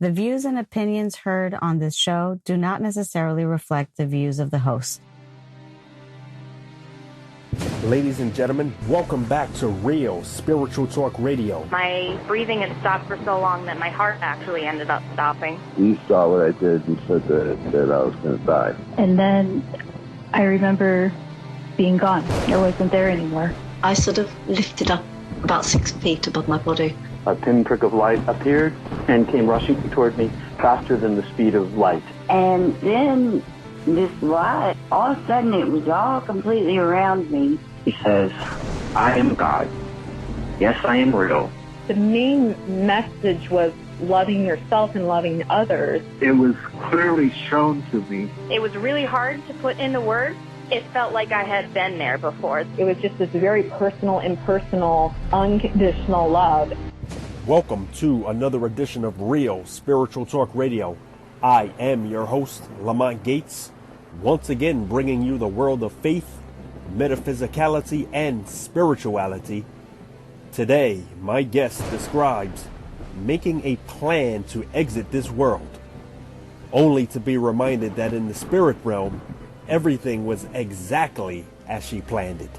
The views and opinions heard on this show do not necessarily reflect the views of the host. Ladies and gentlemen, welcome back to Real Spiritual Talk Radio. My breathing had stopped for so long that my heart actually ended up stopping. You saw what I did and said that I was going to die. And then I remember being gone. I wasn't there anymore. I sort of lifted up about 6 feet above my body. A pinprick of light appeared and came rushing toward me faster than the speed of light. And then this light, all of a sudden it was all completely around me. He says, I am God. Yes, I am real. The main message was loving yourself and loving others. It was clearly shown to me. It was really hard to put into words. It felt like I had been there before. It was just this very personal, impersonal, unconditional love. Welcome to another edition of Real Spiritual Talk Radio. I am your host, Lamont Gates, once again bringing you the world of faith, metaphysicality, and spirituality. Today, my guest describes making a plan to exit this world, only to be reminded that in the spirit realm, everything was exactly as she planned it.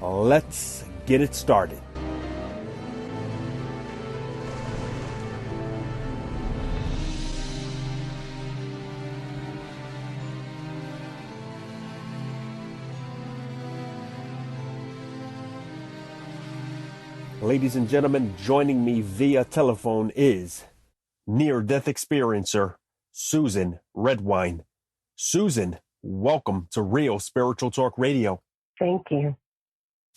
Let's get it started. Ladies and gentlemen, joining me via telephone is near-death experiencer Susan Redwine. Susan, welcome to Real Spiritual Talk Radio. Thank you.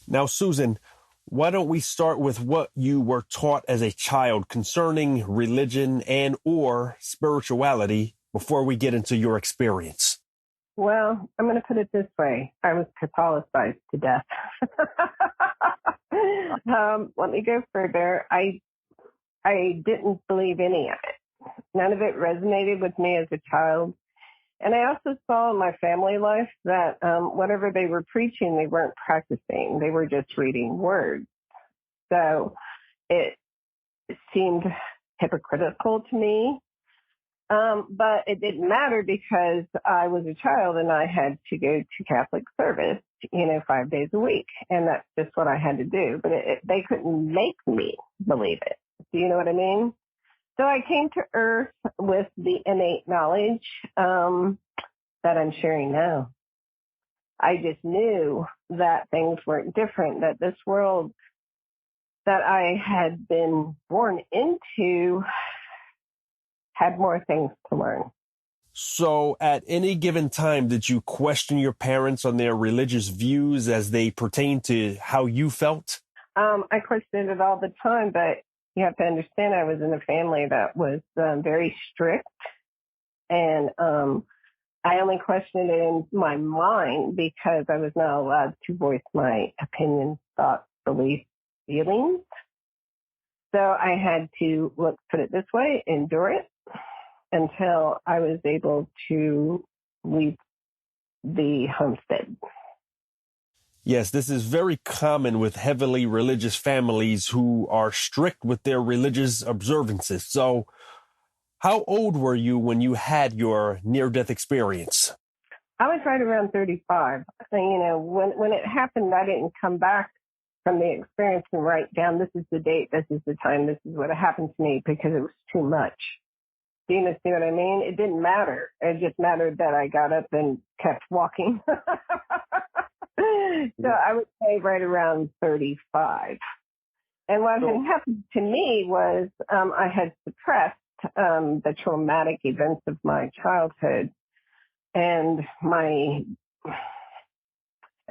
Now, Susan, why don't we start with what you were taught as a child concerning religion and or spirituality before we get into your experience? Well, I'm going to put it this way. I was Catholicized to death. Let me go further. I didn't believe any of it. None of it resonated with me as a child. And I also saw in my family life that whatever they were preaching, they weren't practicing. They were just reading words. So it seemed hypocritical to me. But it didn't matter because I was a child and I had to go to Catholic service, 5 days a week. And that's just what I had to do. But they couldn't make me believe it. Do you know what I mean? So I came to Earth with the innate knowledge that I'm sharing now. I just knew that things weren't different, that this world that I had been born into had more things to learn. So at any given time, did you question your parents on their religious views as they pertain to how you felt? I questioned it all the time, but you have to understand I was in a family that was very strict. And I only questioned it in my mind because I was not allowed to voice my opinions, thoughts, beliefs, feelings. So I had to, let's put it this way, endure it until I was able to leave the homestead. Yes, this is very common with heavily religious families who are strict with their religious observances. So how old were you when you had your near-death experience? I was right around 35. When it happened, I didn't come back from the experience and write down, this is the date, this is the time, this is what happened to me, because it was too much. Do you see what I mean? It didn't matter. It just mattered that I got up and kept walking. So I would say right around 35. And what had happened to me was I had suppressed the traumatic events of my childhood and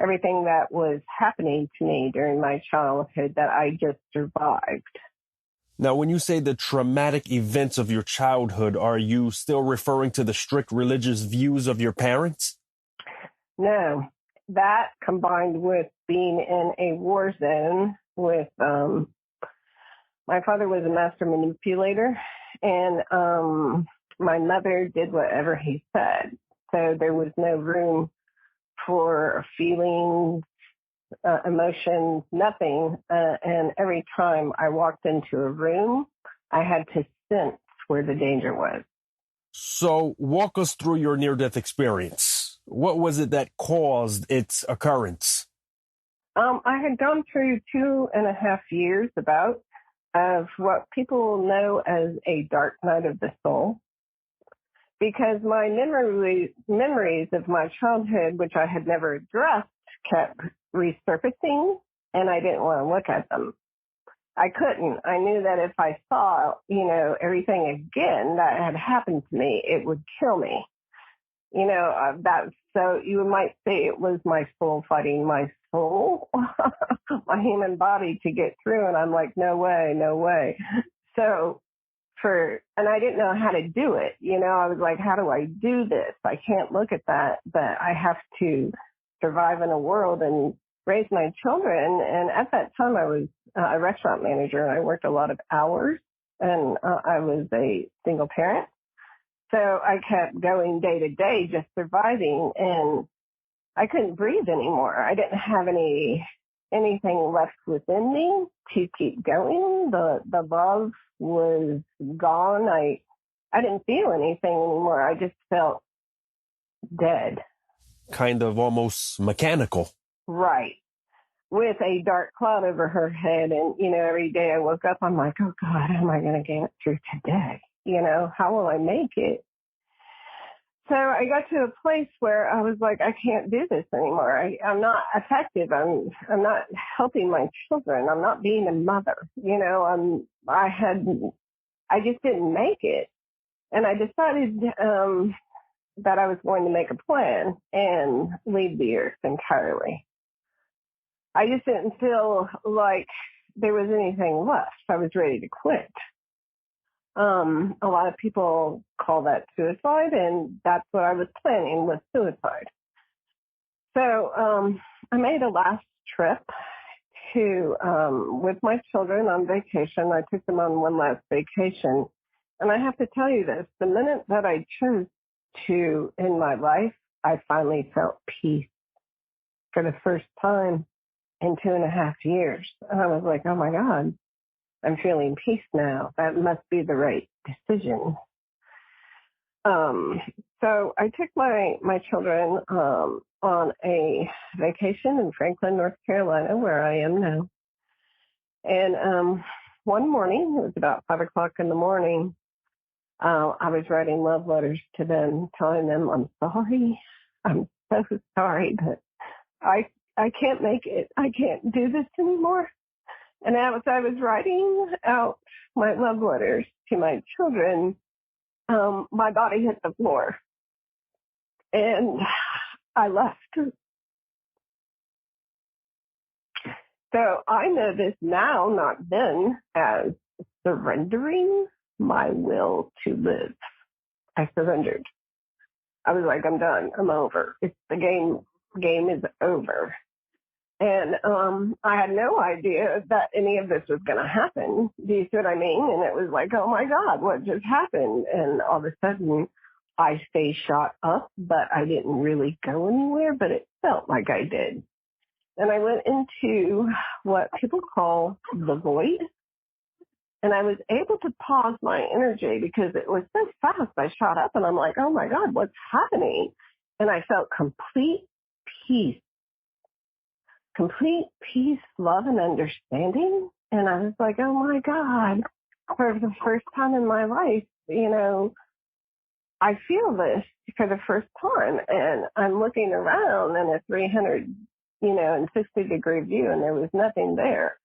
everything that was happening to me during my childhood that I just survived. Now, when you say the traumatic events of your childhood, are you still referring to the strict religious views of your parents? No, that combined with being in a war zone with, my father was a master manipulator and my mother did whatever he said. So there was no room for feelings, emotions, nothing. And every time I walked into a room, I had to sense where the danger was. So walk us through your near-death experience. What was it that caused its occurrence? I had gone through 2.5 years of what people know as a dark night of the soul, because my memories of my childhood, which I had never addressed, kept resurfacing, and I didn't want to look at them. I couldn't. I knew that if I saw, everything again that had happened to me, it would kill me. So you might say it was my soul fighting my soul, my human body to get through. And I'm like, no way, no way. So and I didn't know how to do it. I was like, how do I do this? I can't look at that, but I have to survive in a world and raise my children. And at that time I was a restaurant manager, and I worked a lot of hours, and I was a single parent. So I kept going day to day, just surviving, and I couldn't breathe anymore. I didn't have anything left within me to keep going. The love was gone. I didn't feel anything anymore. I just felt dead. Kind of almost mechanical. Right. With a dark cloud over her head. And, every day I woke up, I'm like, oh God, how am I going to get through today? How will I make it? So I got to a place where I was like, I can't do this anymore. I'm not effective. I'm not helping my children. I'm not being a mother. I just didn't make it. And I decided that I was going to make a plan and leave the earth entirely. I just didn't feel like there was anything left. I was ready to quit. A lot of people call that suicide, and that's what I was planning, was suicide. So I made a last trip with my children on vacation. I took them on one last vacation. And I have to tell you this, the minute that I chose to in my life, I finally felt peace for the first time in 2.5 years. And I was like, oh my God, I'm feeling peace now. That must be the right decision. So I took my children on a vacation in Franklin, North Carolina, where I am now. And one morning, it was about 5 o'clock in the morning, I was writing love letters to them, telling them I'm sorry. I'm so sorry, but I can't make it. I can't do this anymore. And as I was writing out my love letters to my children, my body hit the floor. And I left. So I know this now, not then, as surrendering my will to live. I surrendered. I was like, I'm done. I'm over. It's the game is over. And I had no idea that any of this was going to happen. Do you see what I mean? And it was like, oh my God, what just happened? And all of a sudden, I stay shot up, but I didn't really go anywhere, but it felt like I did. And I went into what people call the void. And I was able to pause my energy because it was so fast. I shot up and I'm like, oh my God, what's happening? And I felt complete peace, love, and understanding. And I was like, oh my God, for the first time in my life, I feel this for the first time. And I'm looking around in a 360-degree view, and there was nothing there.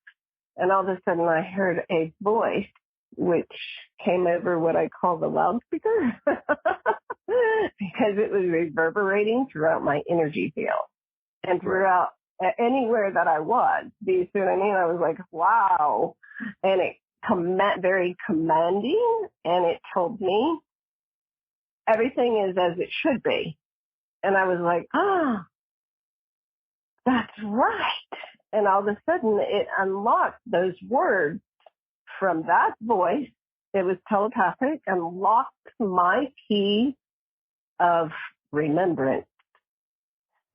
And all of a sudden I heard a voice which came over what I call the loudspeaker because it was reverberating throughout my energy field and throughout anywhere that I was. Do you see what I mean? I was like, wow. And it very commanding, and it told me everything is as it should be. And I was like, that's right. And all of a sudden, it unlocked those words from that voice. It was telepathic, unlocked my key of remembrance.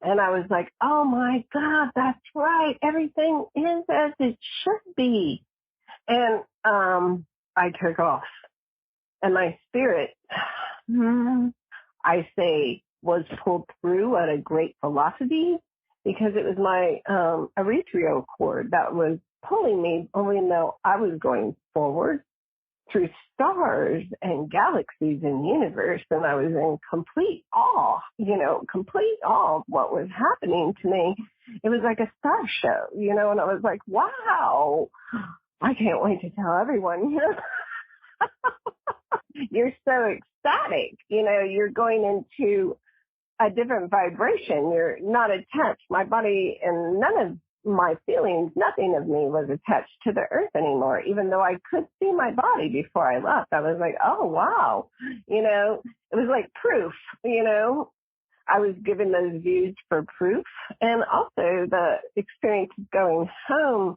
And I was like, oh my God, that's right. Everything is as it should be. And I took off. And my spirit, I say, was pulled through at a great velocity because it was my ethereal cord that was pulling me, even though I was going forward through stars and galaxies in the universe, and I was in complete awe, complete awe of what was happening to me. It was like a star show, and I was like, wow, I can't wait to tell everyone. You're so ecstatic, you're going into a different vibration. You're not attached. My body and none of my feelings, nothing of me was attached to the earth anymore, even though I could see my body before I left. I was like, oh, wow. It was like proof, I was given those views for proof. And also the experience of going home,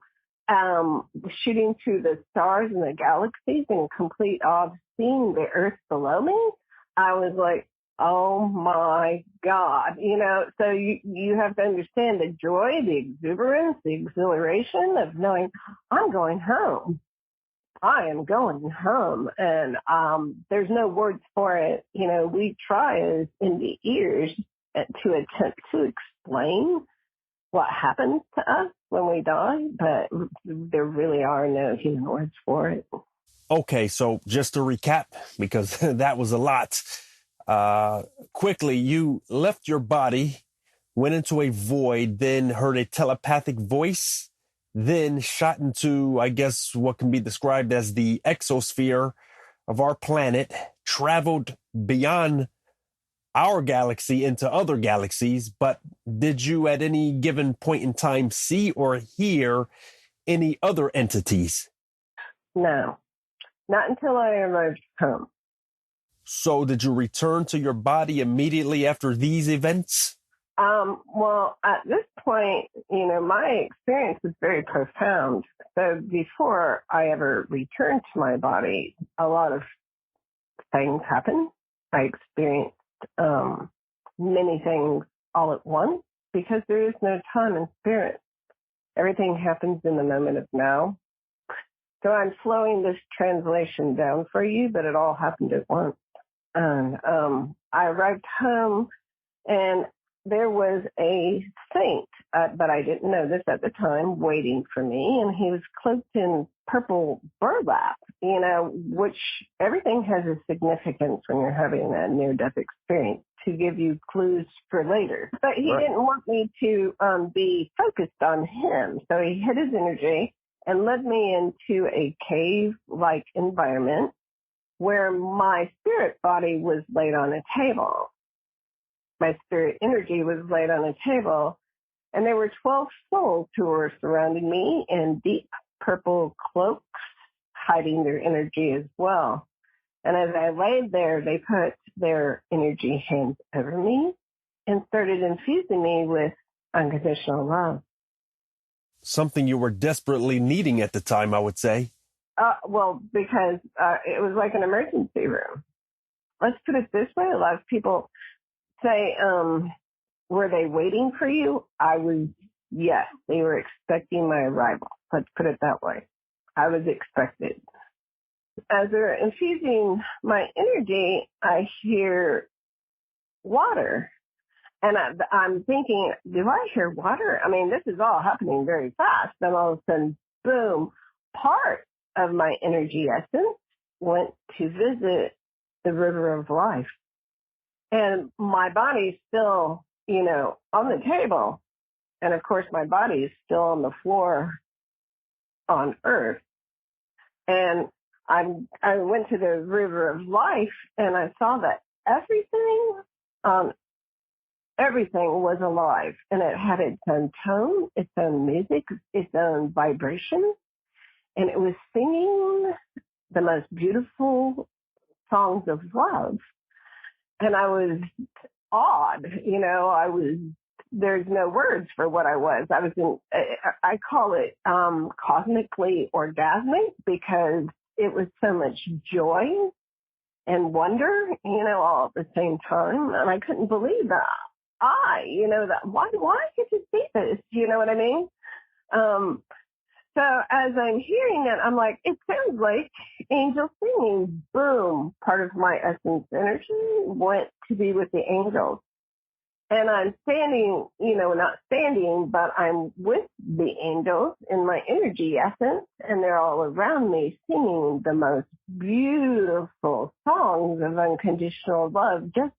shooting through the stars and the galaxies in complete awe of seeing the earth below me. I was like, oh my God, so you have to understand the joy, the exuberance, the exhilaration of knowing I'm going home. I am going home. And there's no words for it. We try as NDEers to attempt to explain what happens to us when we die, but there really are no human words for it. Okay, so just to recap, because that was a lot. Quickly, you left your body, went into a void, then heard a telepathic voice, then shot into, I guess, what can be described as the exosphere of our planet, traveled beyond our galaxy into other galaxies. But did you at any given point in time see or hear any other entities? No, not until I arrived home. So did you return to your body immediately after these events? Well, at this point, my experience was very profound. So before I ever returned to my body, a lot of things happened. I experienced many things all at once because there is no time in spirit. Everything happens in the moment of now. So I'm slowing this translation down for you, but it all happened at once. And I arrived home, and there was a saint, but I didn't know this at the time, waiting for me, and he was cloaked in purple burlap, which everything has a significance when you're having a near-death experience to give you clues for later. But he didn't want me to be focused on him, so he hid his energy and led me into a cave-like environment where my spirit body was laid on a table. My spirit energy was laid on a table, and there were 12 souls who were surrounding me in deep purple cloaks, hiding their energy as well. And as I laid there, they put their energy hands over me and started infusing me with unconditional love. Something you were desperately needing at the time, I would say. Well, because it was like an emergency room. Let's put it this way. A lot of people say, were they waiting for you? Yes, they were expecting my arrival. Let's put it that way. I was expected. As they're infusing my energy, I hear water. And I'm thinking, do I hear water? I mean, this is all happening very fast. Then all of a sudden, boom, part of my energy essence went to visit the river of life. And my body's still, on the table. And of course, my body is still on the floor on Earth. And I went to the river of life, and I saw that everything was alive, and it had its own tone, its own music, its own vibration, and it was singing the most beautiful songs of love. And I was awed, there's no words for what I was. I call it cosmically orgasmic because it was so much joy and wonder, all at the same time. And I couldn't believe that. Why could you see this? You know what I mean? So as I'm hearing it, I'm like, it sounds like angel singing. Boom. Part of my essence energy went to be with the angels. And I'm standing, not standing, but I'm with the angels in my energy essence, and they're all around me singing the most beautiful songs of unconditional love, just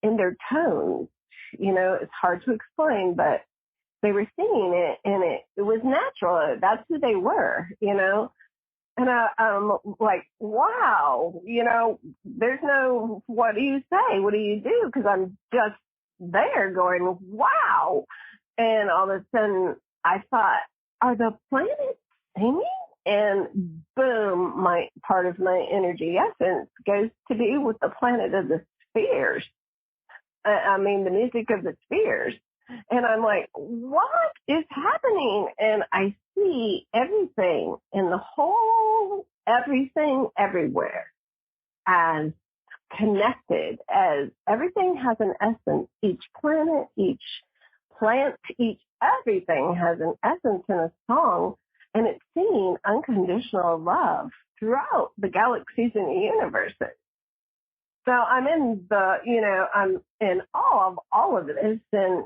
in their tones. It's hard to explain, but they were singing it, and it was natural. That's who they were, And I'm like, wow, there's no, what do you say? What do you do? Because I'm just there going, wow. And all of a sudden I thought, are the planets singing? And boom, my part of my energy essence goes to be with the planet of the spheres. The music of the spheres. And I'm like, what is happening? And I see everything in the whole, everything everywhere as connected, as everything has an essence. Each planet, each plant, everything has an essence in a song, and it's singing unconditional love throughout the galaxies and the universes. So I'm I'm in awe of all of this, and,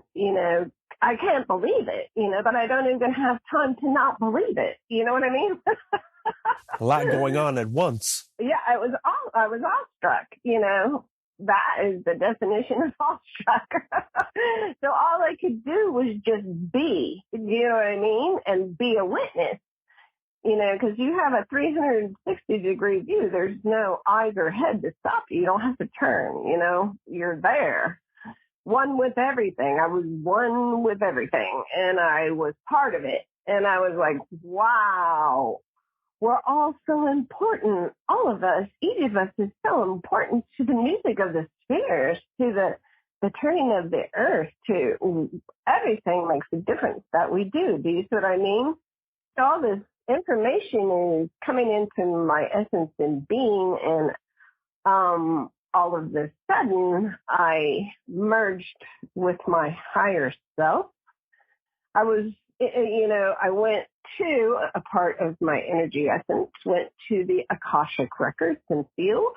I can't believe it, but I don't even have time to not believe it. You know what I mean? A lot going on at once. Yeah, I was awestruck, That is the definition of awestruck. So all I could do was just be, you know what I mean? And be a witness. Because you have a 360-degree view. There's no eyes or head to stop you. You don't have to turn, You're there. One with everything. I was one with everything, and I was part of it. And I was like, wow, we're all so important. All of us, each of us is so important to the music of the spheres, to the turning of the earth, to everything makes a difference that we do. Do you see what I mean? All this information is coming into my essence and being, and all of a sudden I merged with my higher self. I went to a part of my energy essence, went to the Akashic records and field,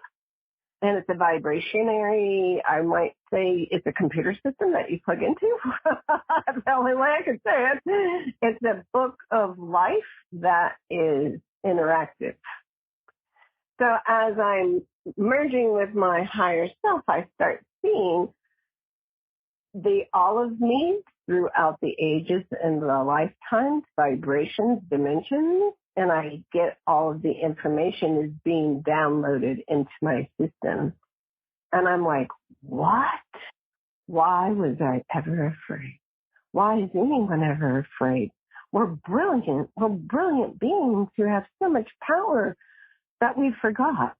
and it's a vibrationary, I might say it's a computer system that you plug into. That's the only way I can say it. It's a book of life that is interactive. So as I'm merging with my higher self, I start seeing all of me throughout the ages and the lifetimes, vibrations, dimensions, and I get all of the information is being downloaded into my system. And I'm like, what? Why was I ever afraid? Why is anyone ever afraid? We're brilliant. We're brilliant beings who have so much power that we forgot,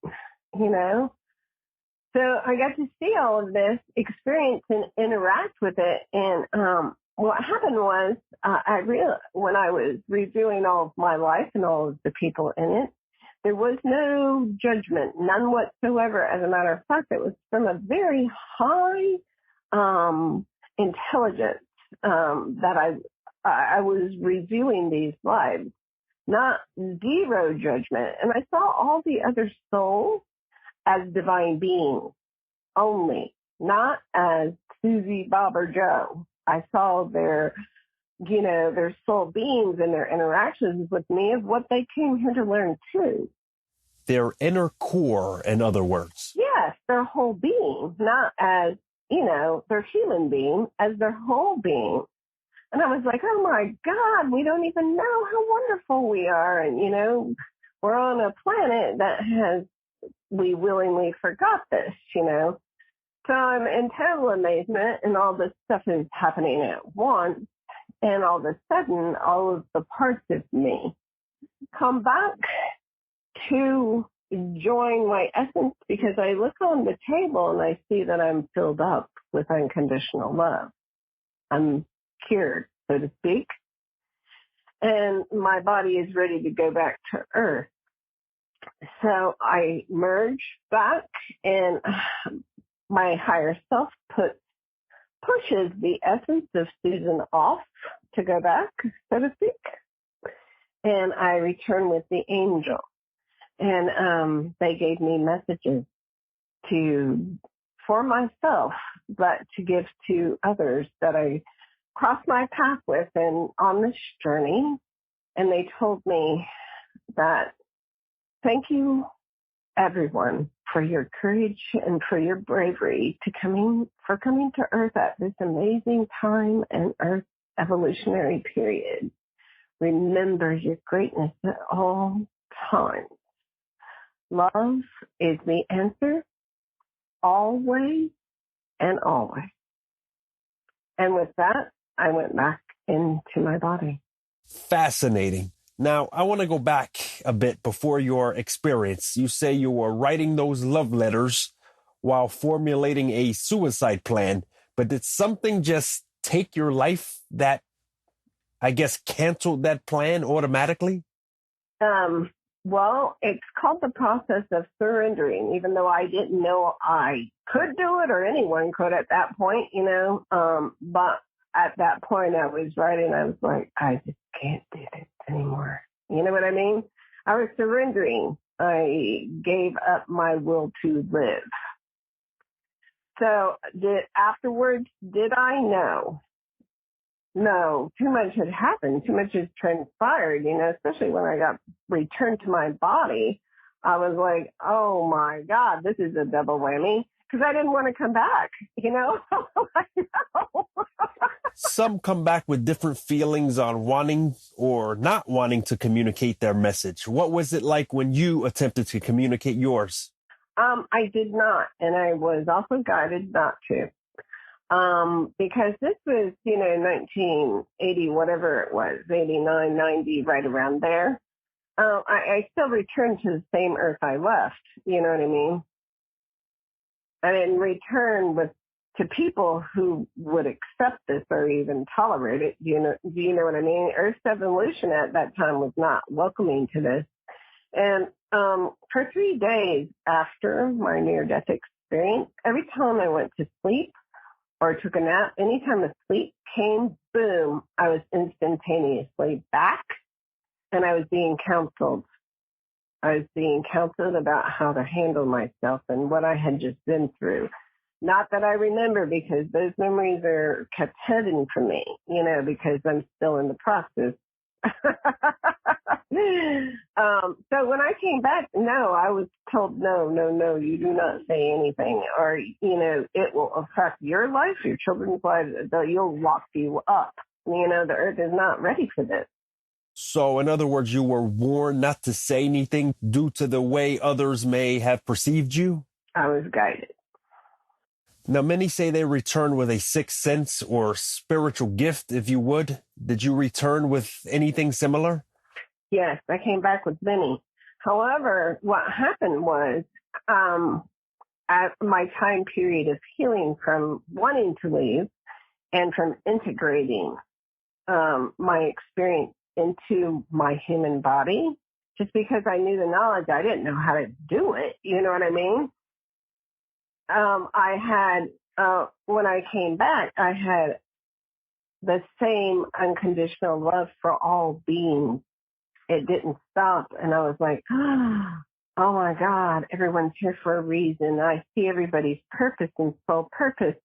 So I got to see all of this, experience and interact with it. And what happened was, when I was reviewing all of my life and all of the people in it, there was no judgment, none whatsoever. As a matter of fact, it was from a very high intelligence that I was reviewing these lives, not zero judgment. And I saw all the other souls as divine beings only, not as Susie, Bob, or Joe. I saw their soul beings and their interactions with me of what they came here to learn too. Their inner core, in other words. Yes, their whole being, not as, their human being, as their whole being. And I was like, oh my God, we don't even know how wonderful we are. And, we're on a planet we willingly forgot this, So I'm in total amazement, and all this stuff is happening at once. And all of a sudden, all of the parts of me come back to join my essence, because I look on the table and I see that I'm filled up with unconditional love. I'm cured, so to speak. And my body is ready to go back to Earth. So I merge back, and my higher self pushes the essence of Susan off to go back, so to speak. and I returned with the angel. And they gave me messages for myself, but to give to others that I crossed my path with and on this journey. And they told me that thank you, everyone, for your courage and for your bravery for coming to Earth at this amazing time and Earth evolutionary period. Remember your greatness at all times. Love is the answer, always and always. And with that, I went back into my body. Fascinating. Now, I want to go back a bit before your experience. You say you were writing those love letters while formulating a suicide plan, but did something just take your life that, I guess, canceled that plan automatically? Well, it's called the process of surrendering, even though I didn't know I could do it or anyone could at that point, but at that point I was writing, I was like, I just can't do this anymore. You know what I mean? I was surrendering. I gave up my will to live. So afterwards, did I know? No, too much had happened. Too much had transpired, especially when I got returned to my body. I was like, oh my God, this is a double whammy. Because I didn't want to come back, Some come back with different feelings on wanting or not wanting to communicate their message. What was it like when you attempted to communicate yours? I did not. And I was also guided not to. Because this was, 1980, whatever it was, 89, 90, right around there. I still returned to the same Earth I left. You know what I mean? I didn't return to people who would accept this or even tolerate it. Do you know what I mean? Earth's evolution at that time was not welcoming to this. And for 3 days after my near-death experience, every time I went to sleep or took a nap, anytime the sleep came, boom, I was instantaneously back, and I was being counseled. I was being counseled about how to handle myself and what I had just been through. Not that I remember, because those memories are kept hidden from me, because I'm still in the process. So when I came back, no, I was told, no, you do not say anything, or, it will affect your life, your children's lives, you'll lock you up. The Earth is not ready for this. So, in other words, you were warned not to say anything due to the way others may have perceived you? I was guided. Now, many say they return with a sixth sense or spiritual gift, if you would. Did you return with anything similar? Yes, I came back with many. However, what happened was, at my time period of healing from wanting to leave and from integrating my experience into my human body, just because I knew the knowledge, I didn't know how to do it. You know what I mean? I had, when I came back, I had the same unconditional love for all beings. It didn't stop. And I was like, oh my God, everyone's here for a reason. I see everybody's purpose and soul purpose,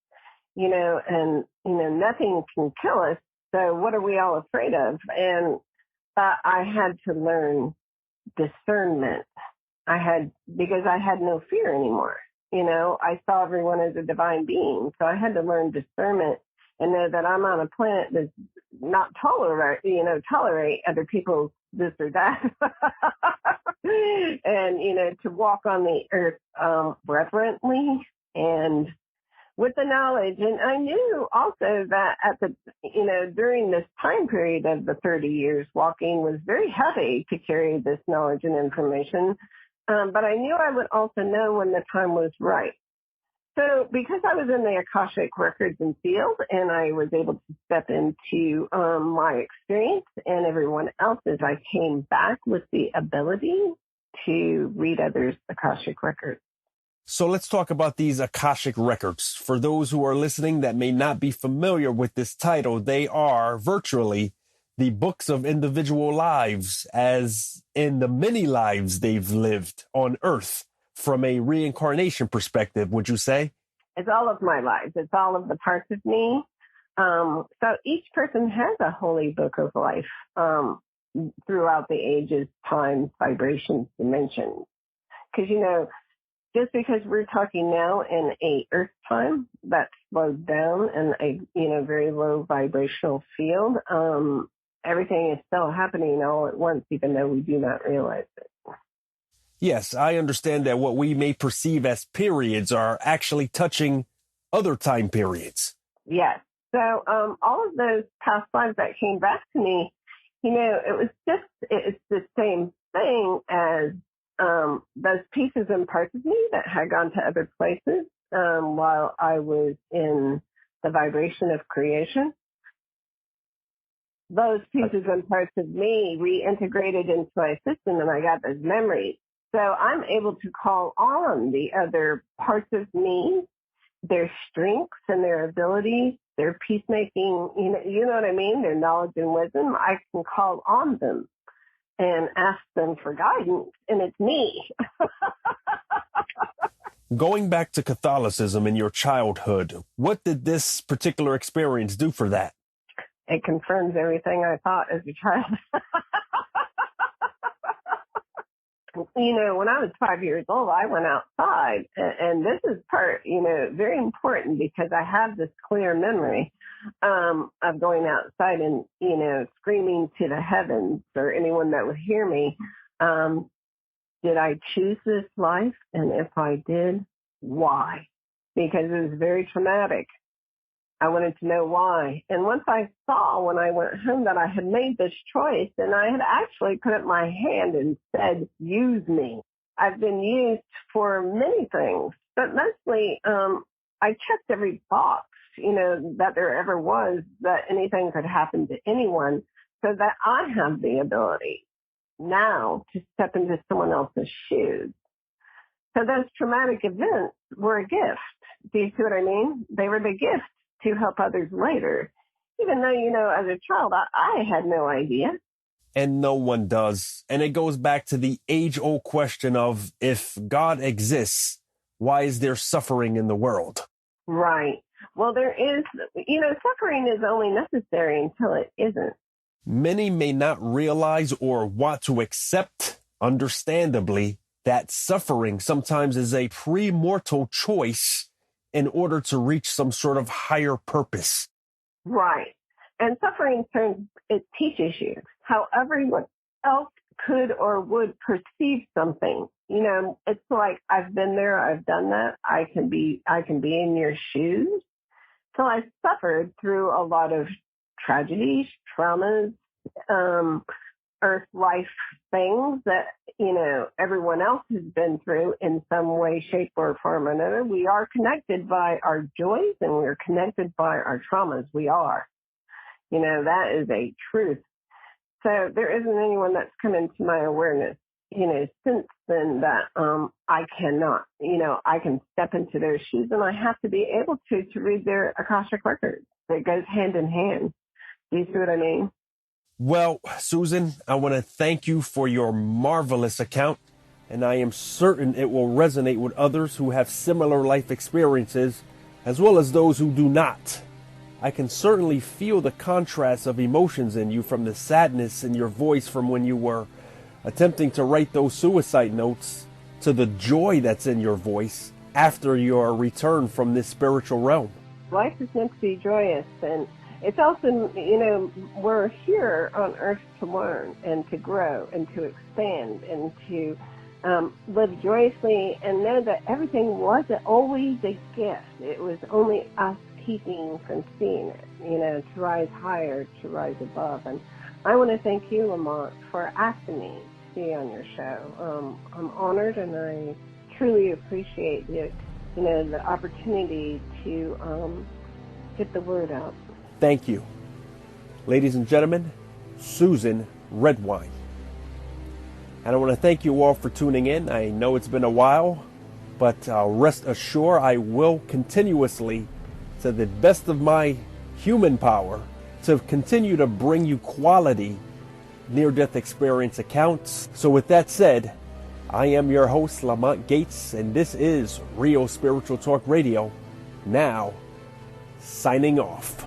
and, nothing can kill us. So what are we all afraid of? And I had to learn discernment. Because I had no fear anymore. I saw everyone as a divine being. So I had to learn discernment and know that I'm on a planet that's not tolerate other people's this or that. And, to walk on the earth reverently and with the knowledge. And I knew also that during this time period of the 30 years, walking was very heavy to carry this knowledge and information. But I knew I would also know when the time was right. So because I was in the Akashic records and field, and I was able to step into my experience and everyone else's, I came back with the ability to read others' Akashic records. So let's talk about these Akashic records. For those who are listening that may not be familiar with this title, they are virtually the books of individual lives as in the many lives they've lived on Earth from a reincarnation perspective, would you say? It's all of my life. It's all of the parts of me. So each person has a holy book of life throughout the ages, times, vibrations, dimensions. Because, just because we're talking now in a Earth time that's slowed down in a, very low vibrational field, everything is still happening all at once, even though we do not realize it. Yes, I understand that what we may perceive as periods are actually touching other time periods. Yes. So all of those past lives that came back to me, it's the same thing as those pieces and parts of me that had gone to other places while I was in the vibration of creation. Those pieces and parts of me reintegrated into my system, and I got those memories. So I'm able to call on the other parts of me, their strengths and their abilities, their peacemaking, you know what I mean, their knowledge and wisdom. I can call on them and ask them for guidance, and it's me. Going back to Catholicism in your childhood, what did this particular experience do for that? It confirms everything I thought as a child. When I was 5 years old, I went outside, and this is part, very important because I have this clear memory of going outside and, screaming to the heavens or anyone that would hear me, did I choose this life? And if I did, why? Because it was very traumatic. I wanted to know why. And once I saw when I went home that I had made this choice, and I had actually put up my hand and said, use me. I've been used for many things, but mostly I checked every box, that there ever was that anything could happen to anyone, so that I have the ability now to step into someone else's shoes. So those traumatic events were a gift. Do you see what I mean? They were the gift to help others later. Even though, as a child, I had no idea. And no one does. And it goes back to the age-old question of, if God exists, why is there suffering in the world? Right. Well, there is, suffering is only necessary until it isn't. Many may not realize or want to accept, understandably, that suffering sometimes is a premortal choice in order to reach some sort of higher purpose. Right. And suffering it teaches you how everyone else could or would perceive something. It's like, I've been there, I've done that. I can be in your shoes. So I suffered through a lot of tragedies, traumas, earth life things that, everyone else has been through in some way, shape, or form or another. We are connected by our joys, and we're connected by our traumas. We are. That is a truth. So there isn't anyone that's come into my awareness, since then that I cannot, I can step into their shoes, and I have to be able to read their Akashic records. It goes hand in hand. Do you see what I mean? Well, Susan, I want to thank you for your marvelous account, and I am certain it will resonate with others who have similar life experiences, as well as those who do not. I can certainly feel the contrast of emotions in you, from the sadness in your voice from when you were attempting to write those suicide notes, to the joy that's in your voice after your return from this spiritual realm. Life is meant to be joyous, and it's also, we're here on Earth to learn and to grow and to expand and to live joyously and know that everything wasn't always a gift. It was only us keeping from seeing it, to rise higher, to rise above. And I want to thank you, Lamont, for asking me to be on your show. I'm honored, and I truly appreciate the opportunity to get the word out. Thank you. Ladies and gentlemen, Susan Redwine. And I want to thank you all for tuning in. I know it's been a while, but rest assured I will continuously, to the best of my human power, to continue to bring you quality near-death experience accounts. So with that said, I am your host, Lamont Gates, and this is Real Spiritual Talk Radio. Now, signing off.